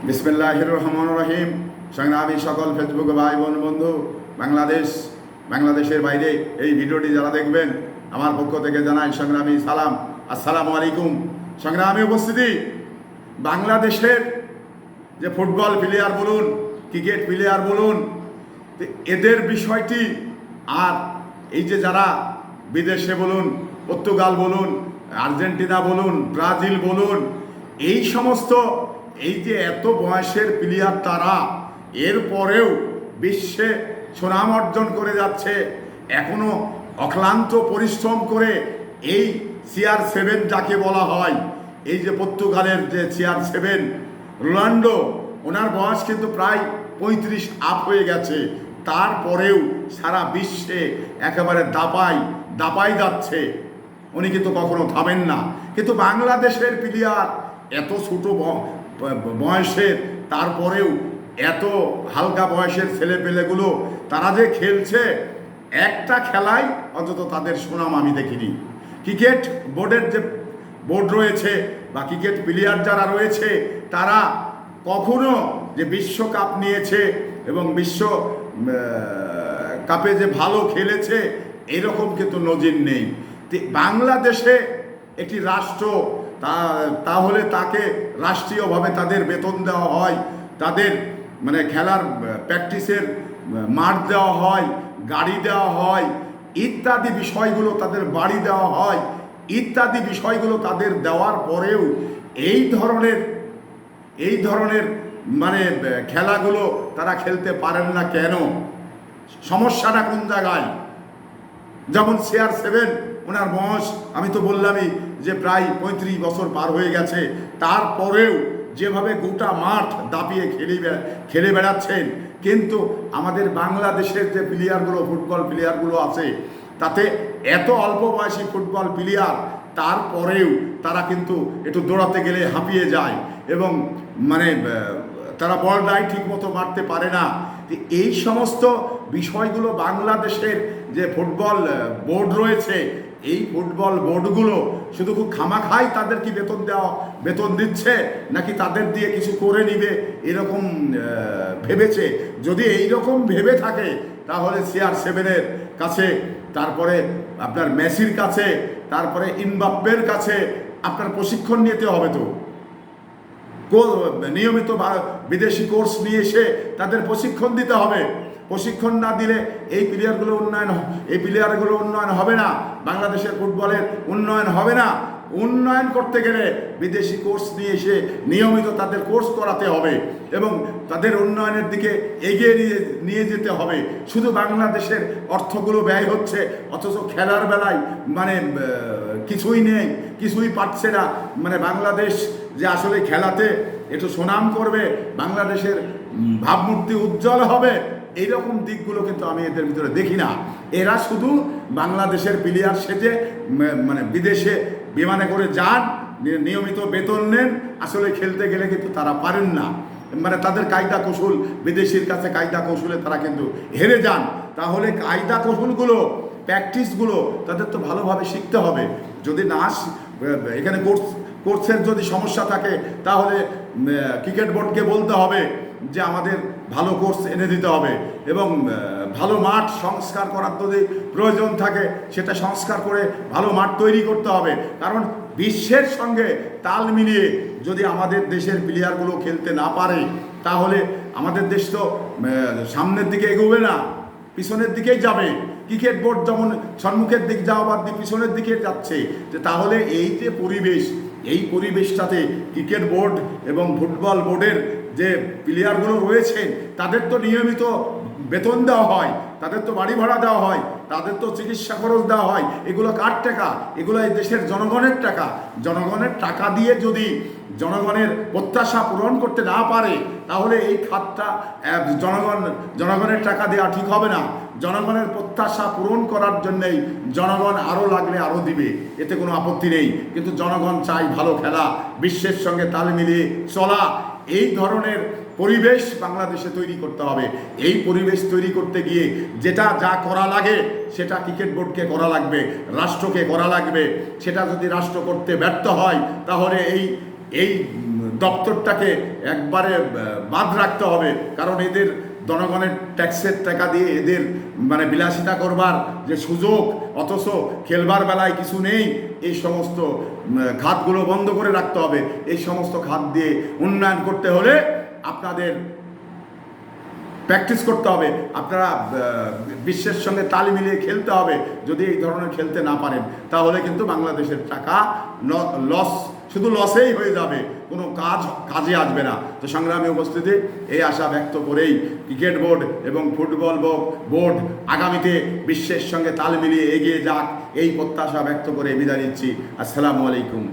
বিসমিল্লাহির রহমানির রহিম। সংগ্রামী সকল ফেসবুক ভাই বোন বন্ধু, বাংলাদেশের বাইরে এই ভিডিওটি যারা দেখবেন, আমার পক্ষ থেকে জানাই সংগ্রামী সালাম, আসসালামু আলাইকুম। সংগ্রামী উপস্থিতি, বাংলাদেশের যে ফুটবল প্লেয়ার বলুন, ক্রিকেট প্লেয়ার বলুন, এদের বিষয়টি আর এই যে যারা বিদেশে বলুন, পর্তুগাল বলুন, আর্জেন্টিনা বলুন, ব্রাজিল বলুন, এই সমস্ত এই যে এত বয়সের প্লেয়ার তারা এরপরেও বিশ্বে সুনাম অর্জন করে যাচ্ছে, এখনো অক্লান্ত পরিশ্রম করে এই CR7 যাকে বলা হয়, এই যে পর্তুগালের যে CR7 রোনাল্ডো, ওনার বয়স কিন্তু প্রায় 35 আপ হয়ে গেছে, তারপরেও সারা বিশ্বে একেবারে দাপাই যাচ্ছে। উনি কিন্তু কখনো থামেন না। কিন্তু বাংলাদেশের প্লেয়ার এত ছোট বয়সের, তারপরেও এত হালকা বয়সের ছেলেপেলেগুলো তারা যে খেলছে, একটা খেলায় অন্তত তাদের সুনাম আমি দেখিনি। ক্রিকেট বোর্ডের যে বোর্ড রয়েছে বা ক্রিকেট প্লেয়ার যারা রয়েছে, তারা কখনো যে বিশ্বকাপ নিয়েছে এবং বিশ্ব কাপে যে ভালো খেলেছে এরকম কিন্তু নজির নেই। বাংলাদেশে একটি রাষ্ট্র, তাহলে তাকে রাষ্ট্রীয়ভাবে তাদের বেতন দেওয়া হয়, তাদের মানে খেলার প্র্যাকটিসের মাঠ দেওয়া হয়, গাড়ি দেওয়া হয়, ইত্যাদি বিষয়গুলো তাদের বাড়ি দেওয়া হয়, ইত্যাদি বিষয়গুলো তাদের দেওয়ার পরেও এই ধরনের মানে খেলাগুলো তারা খেলতে পারেন না কেন? সমস্যাটা কোন জায়গায়? যেমন CR7, ওনার বয়স আমি তো বললামই যে প্রায় 35 বছর পার হয়ে গেছে, তারপরেও যেভাবে গোটা মাঠ দাপিয়ে খেলে বেড়াচ্ছেন। কিন্তু আমাদের বাংলাদেশের যে প্লেয়ারগুলো, ফুটবল প্লেয়ারগুলো আছে, তাতে এত অল্প বয়সী ফুটবল প্লেয়ার, তারপরেও তারা কিন্তু একটু দৌড়াতে গেলে হাঁপিয়ে যায় এবং মানে তারা বলটাই ঠিক মতো মারতে পারে না। এই সমস্ত বিষয়গুলো বাংলাদেশের যে ফুটবল বোর্ড রয়েছে, এই ফুটবল বোর্ডগুলো শুধু খুব খামাখাই তাদের কি বেতন দিচ্ছে, নাকি তাদের দিয়ে কিছু করে নিবে এরকম ভেবেছে? যদি এইরকম ভেবে থাকে, তাহলে CR7-এর কাছে, তারপরে আপনার মেসির কাছে, তারপরে ইমবাপ্পের কাছে আপনার প্রশিক্ষণ নিতে হবে। তো নিয়মিত বিদেশি কোর্স নিয়ে এসে তাদের প্রশিক্ষণ দিতে হবে। প্রশিক্ষণ না দিলে এই প্লেয়ারগুলো উন্নয়ন হবে না, বাংলাদেশের ফুটবলের উন্নয়ন হবে না। উন্নয়ন করতে গেলে বিদেশি কোর্স নিয়ে এসে নিয়মিত তাদের কোর্স করাতে হবে এবং তাদের উন্নয়নের দিকে এগিয়ে নিয়ে যেতে হবে। শুধু বাংলাদেশের অর্থগুলো ব্যয় হচ্ছে, অথচ খেলার বেলায় মানে কিছুই নেই, কিছুই পাচ্ছে না। মানে বাংলাদেশ যে আসলে খেলাতে একটু সুনাম করবে, বাংলাদেশের ভাবমূর্তি উজ্জ্বল হবে, এইরকম দিকগুলো কিন্তু আমি এদের ভিতরে দেখি না। এরা শুধু বাংলাদেশের প্লেয়ার সেজে মানে বিদেশে বিমানে করে যান, নিয়মিত বেতন নেন, আসলে খেলতে গেলে কিন্তু তারা পারেন না। মানে তাদের কায়দা কৌশল, বিদেশির কাছে কায়দা কৌশলে তারা কিন্তু হেরে যান। তাহলে কায়দা কৌশলগুলো, প্র্যাকটিসগুলো তাদের তো ভালোভাবে শিখতে হবে। যদি না এখানে কোর্সের যদি সমস্যা থাকে, তাহলে ক্রিকেট বোর্ডকে বলতে হবে যে আমাদের ভালো কোর্স এনে দিতে হবে এবং ভালো মাঠ সংস্কার করার যদি প্রয়োজন থাকে, সেটা সংস্কার করে ভালো মাঠ তৈরি করতে হবে। কারণ বিশ্বের সঙ্গে তাল মিলিয়ে যদি আমাদের দেশের প্লেয়ারগুলো খেলতে না পারে, তাহলে আমাদের দেশ তো সামনের দিকে এগোবে না, পিছনের দিকেই যাবে। ক্রিকেট বোর্ড যেমন সম্মুখের দিক যাওয়া বাদ দিয়ে পিছনের দিকে যাচ্ছে, তাহলে এই যে পরিবেশ, এই পরিবেশটাতে ক্রিকেট বোর্ড এবং ফুটবল বোর্ডের যে প্লেয়ারগুলো রয়েছেন, তাদের তো নিয়মিত বেতন দেওয়া হয়, তাদের তো বাড়ি ভাড়া দেওয়া হয়, তাদের তো চিকিৎসা খরচ দেওয়া হয়। এগুলো কার টাকা? এগুলো এই দেশের জনগণের টাকা। জনগণের টাকা দিয়ে যদি জনগণের প্রত্যাশা পূরণ করতে না পারে, তাহলে এই খাতটা জনগণের টাকা দেওয়া ঠিক হবে না। জনগণের প্রত্যাশা পূরণ করার জন্যেই জনগণ আরও লাগলে আরও দিবে, এতে কোনো আপত্তি নেই। কিন্তু জনগণ চাই ভালো খেলা, বিশ্বের সঙ্গে তাল মিলিয়ে চলা। এই ধরনের পরিবেশ বাংলাদেশে তৈরি করতে হবে। এই পরিবেশ তৈরি করতে গিয়ে যা করা লাগে, সেটা ক্রিকেট বোর্ডকে করা লাগবে, রাষ্ট্রকে করা লাগবে। সেটা যদি রাষ্ট্র করতে ব্যর্থ হয়, তাহলে এই দপ্তরটাকে একবারে বাদ রাখতে হবে, কারণ এদের জনগণের ট্যাক্সের টাকা দিয়ে এদের মানে বিলাসিতা করবার যে সুযোগ, অথচ খেলবার বেলায় কিছু নেই। এই সমস্ত খাতগুলো বন্ধ করে রাখতে হবে। এই সমস্ত খাত দিয়ে উন্নয়ন করতে হলে আপনাদের প্র্যাকটিস করতে হবে, আপনারা বিশ্বের সঙ্গে তাল মিলিয়ে খেলতে হবে। যদি এই ধরনের খেলতে না পারেন তাহলে কিন্তু বাংলাদেশের টাকা লস, শুধু লসেই হয়ে যাবে, কোনো কাজে আসবে না। তো সংগ্রামী উপস্থিতি, এই আশা ব্যক্ত করেই ক্রিকেট বোর্ড এবং ফুটবল বোর্ড আগামীতে বিশ্বের সঙ্গে তাল মিলিয়ে এগিয়ে যাক, এই প্রত্যাশা ব্যক্ত করে বিদায় নিচ্ছি। আসসালামু আলাইকুম।